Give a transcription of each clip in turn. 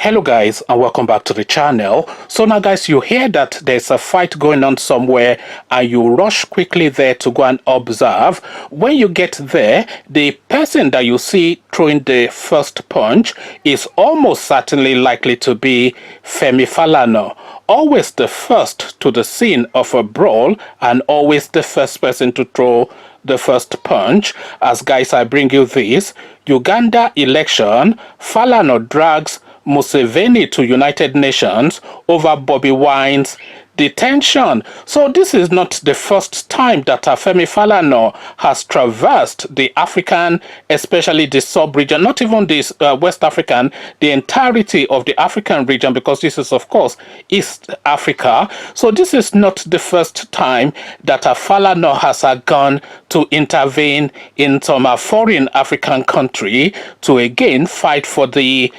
Hello guys, and welcome back to the channel. So now guys, you hear that there's a fight going on somewhere and you rush quickly there to go and observe. When you get there, the person that you see throwing the first punch is almost certainly likely to be Femi Falana. Always the first to the scene of a brawl and always the first person to throw the first punch. As guys, I bring you this Uganda election. Falana drags Musivene to United Nations over Bobi Wine's detention. So this is not the first time that Femi Falana has traversed the African, especially the sub-region, not even this West African, the entirety of the African region, because this is of course East Africa. So this is not the first time that Falana has gone to intervene in some foreign African country to again fight for the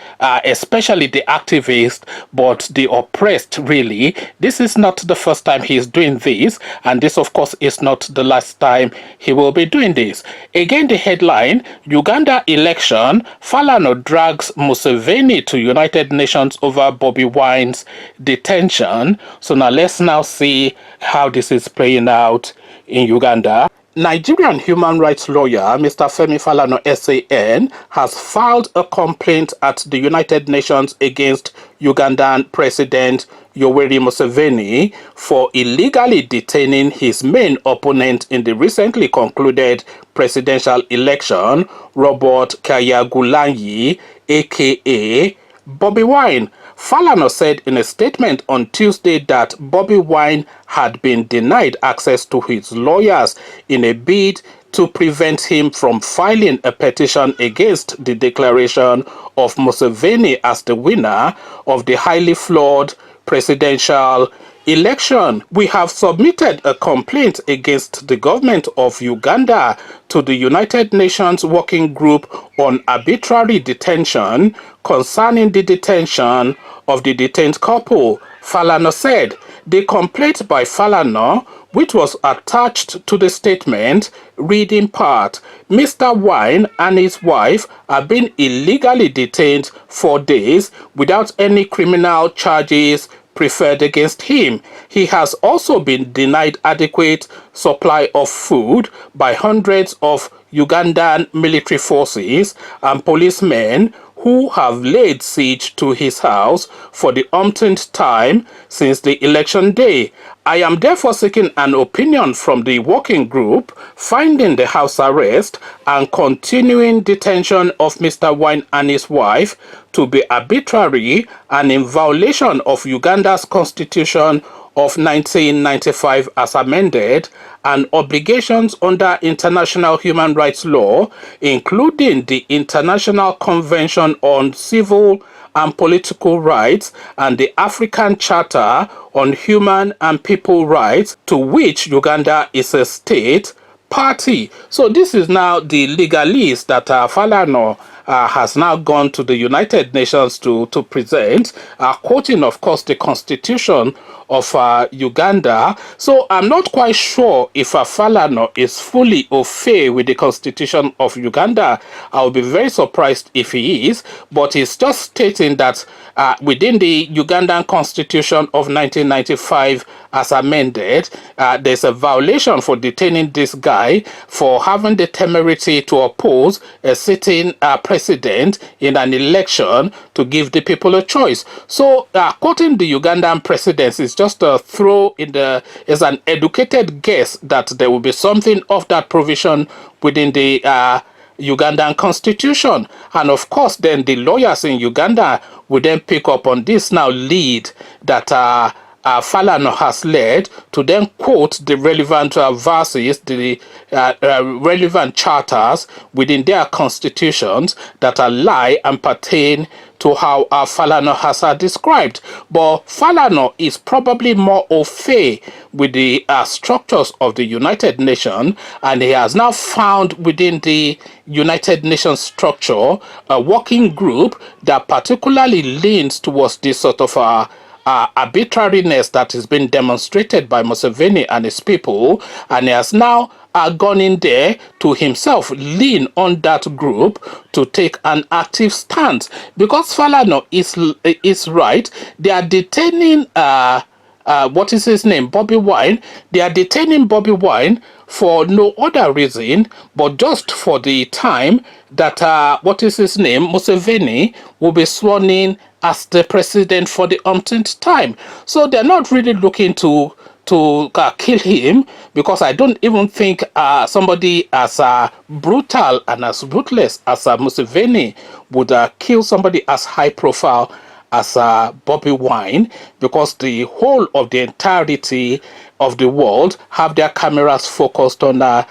especially the activists, but the oppressed really. This is not the first time he's doing this, and this of course is not the last time he will be doing this. Again, the headline: Uganda election, Falana drags Museveni to United Nations over Bobi Wine's detention. So now let's now see how this is playing out in Uganda. Nigerian human rights lawyer Mr. Femi Falana SAN has filed a complaint at the United Nations against Ugandan President Yoweri Museveni for illegally detaining his main opponent in the recently concluded presidential election, Robert Kyagulanyi, aka Bobi Wine. Falana said in a statement on Tuesday that Bobi Wine had been denied access to his lawyers in a bid to prevent him from filing a petition against the declaration of Museveni as the winner of the highly flawed presidential election. We have submitted a complaint against the government of Uganda to the United Nations Working Group on Arbitrary Detention concerning the detention of the detained couple, Falana said. The complaint by Falana, which was attached to the statement, read in part: Mr. Wine and his wife have been illegally detained for days without any criminal charges preferred against him. He has also been denied adequate supply of food by hundreds of Ugandan military forces and policemen who have laid siege to his house for the umpteenth time since the election day. I am therefore seeking an opinion from the working group, finding the house arrest and continuing detention of Mr. Wine and his wife to be arbitrary and in violation of Uganda's constitution of 1995 as amended, and obligations under international human rights law, including the International Convention on Civil and Political Rights and the African Charter on Human and People Rights, to which Uganda is a state party. So this is now the legalese that Falana has now gone to the United Nations to present, quoting of course the constitution of Uganda. So I'm not quite sure if Falana is fully au fait with the constitution of Uganda. I'll be very surprised if he is, but he's just stating that within the Ugandan constitution of 1995 as amended, there's a violation for detaining this guy for having the temerity to oppose a sitting president in an election to give the people a choice. So quoting the Ugandan president is just a throw in the, is an educated guess that there will be something of that provision within the Ugandan constitution. And of course then the lawyers in Uganda will then pick up on this now lead that Falana has led to then quote the relevant verses, the relevant charters within their constitutions that lie and pertain to how Falana has described. But Falana is probably more au fait with the structures of the United Nations, and he has now found within the United Nations structure a working group that particularly leans towards this sort of arbitrariness that is being demonstrated by Museveni and his people, and he has now gone in there to himself lean on that group to take an active stance, because Falana is right. They are detaining what is his name, Bobby Wine. They are detaining Bobby Wine for no other reason but just for the time that what is his name, Museveni, will be sworn in as the president for the umpteenth time. So they're not really looking to kill him, because I don't even think somebody as brutal and as ruthless as Museveni would kill somebody as high profile as Bobby Wine, because the whole of the entirety of the world have their cameras focused on that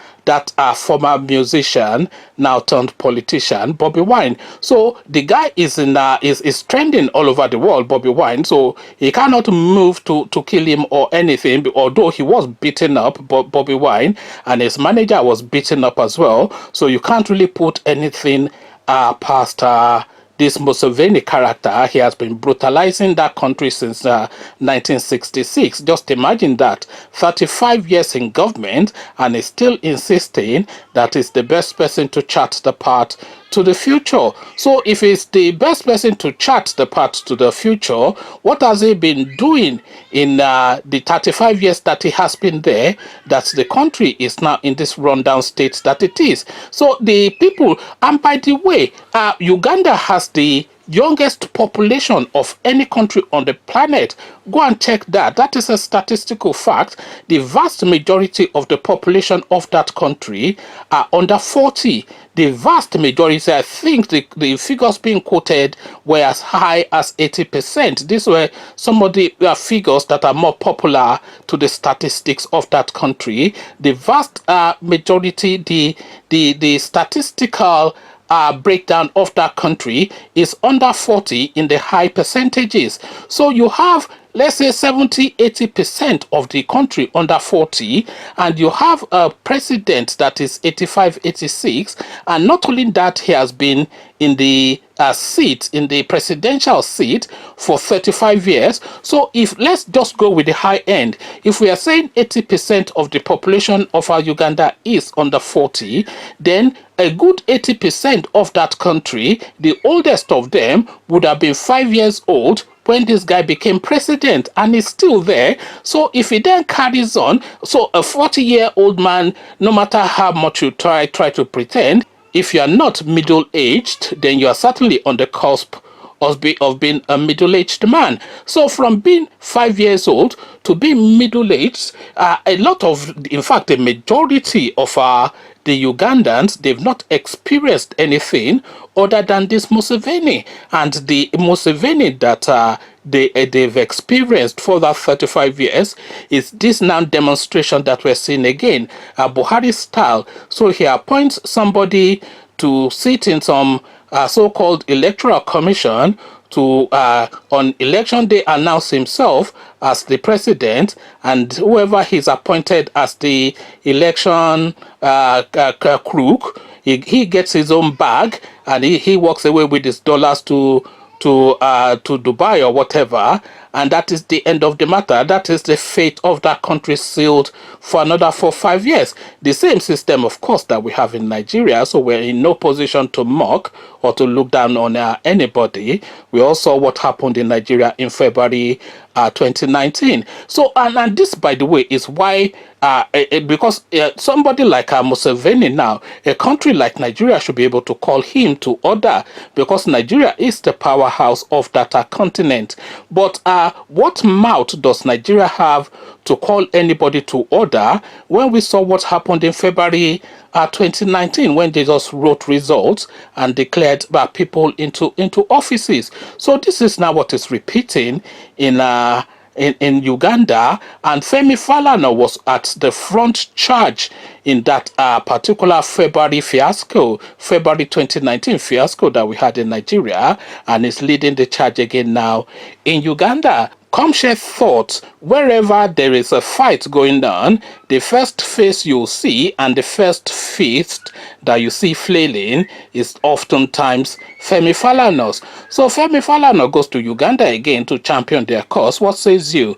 former musician, now turned politician, Bobby Wine. So the guy is trending all over the world, Bobby Wine. So he cannot move to kill him or anything. Although he was beaten up, Bobby Wine, and his manager was beaten up as well. So you can't really put anything past this Museveni character. He has been brutalizing that country since 1966. Just imagine that, 35 years in government, and is still insisting that he's the best person to chart the path to the future. So if he's the best person to chart the path to the future, what has he been doing in the 35 years that he has been there, that the country is now in this rundown state that it is? So the people, and by the way, Uganda has the youngest population of any country on the planet. Go and check that. That is a statistical fact. The vast majority of the population of that country are under 40. The vast majority, I think the figures being quoted were as high as 80%. These were some of the figures that are more popular to the statistics of that country. The vast majority, the statistical breakdown of that country is under 40 in the high percentages. So you have, let's say, 70-80% of the country under 40, and you have a president that is 85-86, and not only that, he has been in the seat, in the presidential seat, for 35 years. So if, let's just go with the high end, if we are saying 80% of the population of our Uganda is under 40, then a good 80% of that country, the oldest of them, would have been 5 years old when this guy became president, and is still there. So if he then carries on, so a 40-year-old man, no matter how much you try to pretend, if you are not middle-aged, then you are certainly on the cusp of being a middle-aged man. So from being 5 years old to being middle-aged, a lot of, in fact, the majority of the Ugandans, they've not experienced anything other than this Museveni. And the Museveni that they've experienced for that 35 years is this now demonstration that we're seeing again, Buhari style. So he appoints somebody to sit in some so-called electoral commission to on election day announce himself as the president, and whoever he's appointed as the election crook, he gets his own bag, and he walks away with his dollars to Dubai or whatever, and that is the end of the matter. That is the fate of that country, sealed for another 4-5 years. The same system, of course, that we have in Nigeria. So we're in no position to mock or to look down on anybody. We all saw what happened in Nigeria in February 2019. So, and this, by the way, is why because somebody like Museveni now, a country like Nigeria should be able to call him to order, because Nigeria is the powerhouse of that continent. But what mouth does Nigeria have to call anybody to order, when we saw what happened in February 2019, when they just wrote results and declared people into offices? So this is now what is repeating in Uganda, and Femi Falana was at the front charge in that particular February 2019 fiasco that we had in Nigeria, and is leading the charge again now in Uganda. Come share thoughts. Wherever there is a fight going on, the first face you see and the first fist that you see flailing is oftentimes Femi Falana's. So Femi Falana goes to Uganda again to champion their cause. What says you?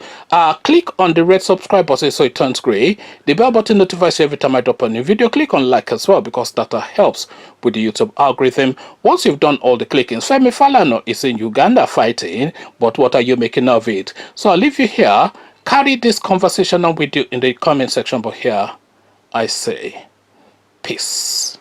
Click on the red subscribe button so it turns grey. The bell button notifies you every time I drop a new video. Click on like as well because that helps with the YouTube algorithm. Once you've done all the clickings, Femi Falana is in Uganda fighting, but what are you making of it? So I'll leave you here. Carry this conversation on with you in the comment section, but here I say peace.